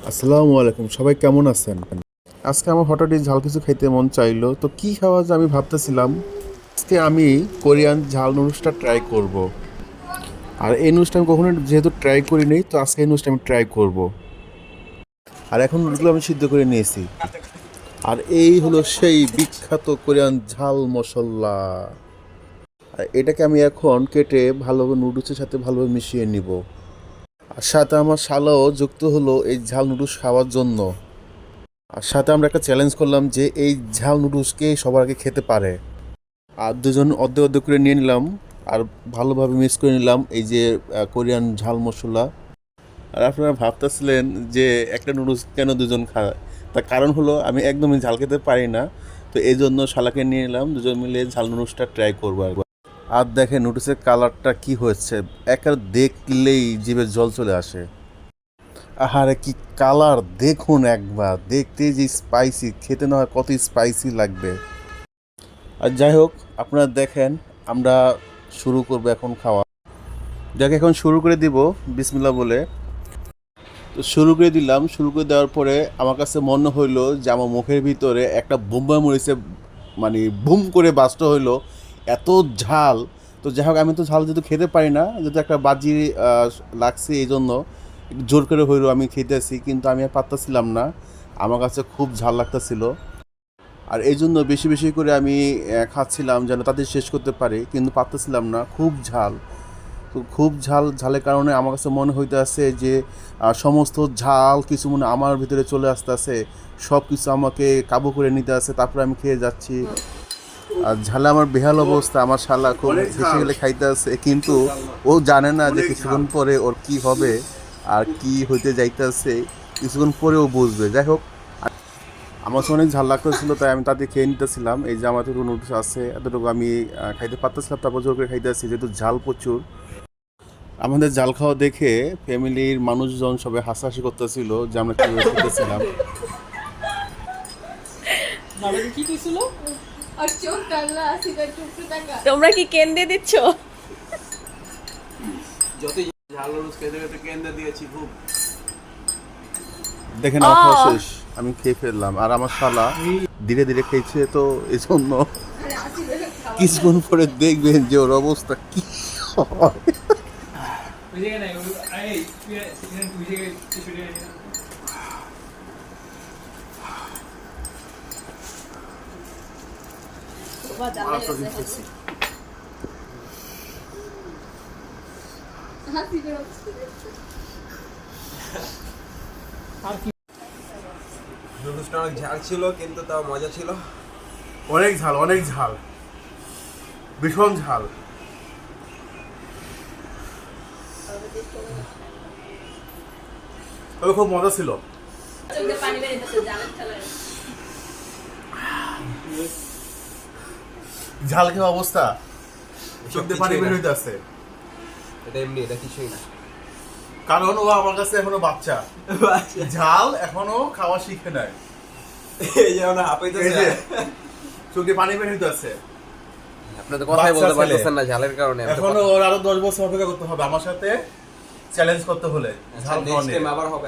আসসালামু আলাইকুম, সবাই কেমন আছেন? আজকে আমার হঠাৎই ঝাল কিছু খাইতে মন চাইলো, তো কি খাওয়া যায় আমি ভাবতেছিলাম। আজকে আমি কোরিয়ান ঝাল নুডলসটা ট্রাই করব। আর এই নুডলসটা আমি কখনো যেহেতু ট্রাই করি নাই, তো আজকে এই নুডলসটা আমি ট্রাই করব। আর এখন নুডলসগুলো আমি সিদ্ধ করে নিয়েছি। আর এই হলো সেই বিখ্যাত কোরিয়ান ঝাল মশলা। আর এটাকে আমি এখন কেটে ভালোভাবে নুডলসের সাথে ভালোভাবে মিশিয়ে নিব। আর সাথে আমার শালাও যুক্ত হলো এই ঝাল নুডলস খাওয়ার জন্য। আর সাথে আমরা একটা চ্যালেঞ্জ করলাম যে এই ঝাল নুডলসকে সবার আগে খেতে পারে। আর দুজন অর্ধেক অর্ধেক করে নিয়ে নিলাম আর ভালোভাবে মিক্স করে নিলাম এই যে কোরিয়ান ঝাল মশলা। আর আপনারা ভাবতেছিলেন যে একটা নুডলস কেন দুজন খায়, তার কারণ হলো আমি একদমই ঝাল খেতে পারি না। তো এই জন্য শালাকে নিয়ে নিলাম, দুজন মিলে ঝাল নুডলসটা ট্রাই করবো একবার। আর দেখেন নুডলসের কালারটা কি হয়েছে, একবার দেখলেই জিভে জল চলে আসে। আহারে কি কালার দেখুন একবার, দেখতে যে স্পাইসি, খেতে না হয় কত স্পাইসি লাগবে। আর যাই হোক, আপনারা দেখেন আমরা শুরু করবো এখন খাওয়া। যাকে এখন শুরু করে দিব বিসমিল্লাহ বলে। তো শুরু করে দিলাম, শুরু করে দেওয়ার পরে আমার কাছে মনে হইলো যে আমার মুখের ভিতরে একটা বোম্বা মরিচে মানে বুম করে বাস্ট হইলো, এত ঝাল। তো যাই হোক, আমি তো ঝাল যেহেতু খেতে পারি না, যেহেতু একটা বাজি লাগছে, এই জন্য একটু জোর করে হইলো আমি খেতেছি, কিন্তু আমি আর পারতাছিলাম না। আমার কাছে খুব ঝাল লাগতেছিল। আর এই জন্য বেশি বেশি করে আমি খাচ্ছিলাম যেন তাদের শেষ করতে পারি, কিন্তু পারতেছিলাম না, খুব ঝাল। তো খুব ঝালের কারণে আমার কাছে মনে হইতে আছে যে সমস্ত ঝাল কিছু মনে আমার ভিতরে চলে আসতে আছে, সব কিছু আমাকে কাবু করে নিতে আছে, তারপরে আমি খেয়ে যাচ্ছি। আর ঝালে আমার বেহাল অবস্থা, আমার শালা খুব হেসে গেলে খাইতে আছে, কিন্তু ও জানে না যে কিছুক্ষণ পরে ওর কি হবে আর কি হইতে যাইতেছে, কিছুক্ষণ পরে ও বুঝবে। যাই হোক, আমার কাছে অনেক ঝাল লাগতেছিল, তাই আমি তাদের খেয়ে নিতেছিলাম। এই যে আমার এতটুকু নুডলস আছে, এতটুকু আমি খাইতে পারতেছিলাম, তারপর জোর করে খাইতে আসছি যেহেতু ঝাল প্রচুর। আমাদের জাল খাওয়া দেখে ফ্যামিলির মানুষজন সবাই হাসাহাসি করতেছিল যে আমরা কীভাবে খেতেছিলাম। তোমরা কি কেন্দ্রে দিচ্ছ? যতই ঝাল নুডলস খেতে খেতে কেন্দ্রে দিয়েছি খুব। দেখেন আমার খাওয়া শেষ, আমি খেয়ে ফেললাম। আর আমার শালা ধীরে ধীরে খেয়েছে, তো এই জন্য কিছুক্ষণ পরে দেখবেন যে ওর অবস্থা কি হয়। নুডলসটা অনেক ঝাল ছিল, কিন্তু তাও মজা ছিল। অনেক ঝাল, অনেক ঝাল, ভীষণ ঝাল। তবে খুব মজা ছিল। ঝাল খেয়ে অবস্থা, চোখ দিয়ে পানি বের হইতে আছে। এটা এমনি, এটা কিছুই না। কারণ ও আমার কাছে এখনো বাচ্চা, ঝাল এখনো খাওয়া শিখে নাই। এই যে আমরা হাঁপাইতেছে, চোখ দিয়ে পানি বের হইতে আছে। আপনি তো কথাই বলতে পারতেছেন না ঝালের কারণে। এখনো ওর আরো 10 বছর অপেক্ষা করতে হবে আমার সাথে চ্যালেঞ্জ করতে হলে ঝাল খাওয়া নিয়ে। আবার হবে।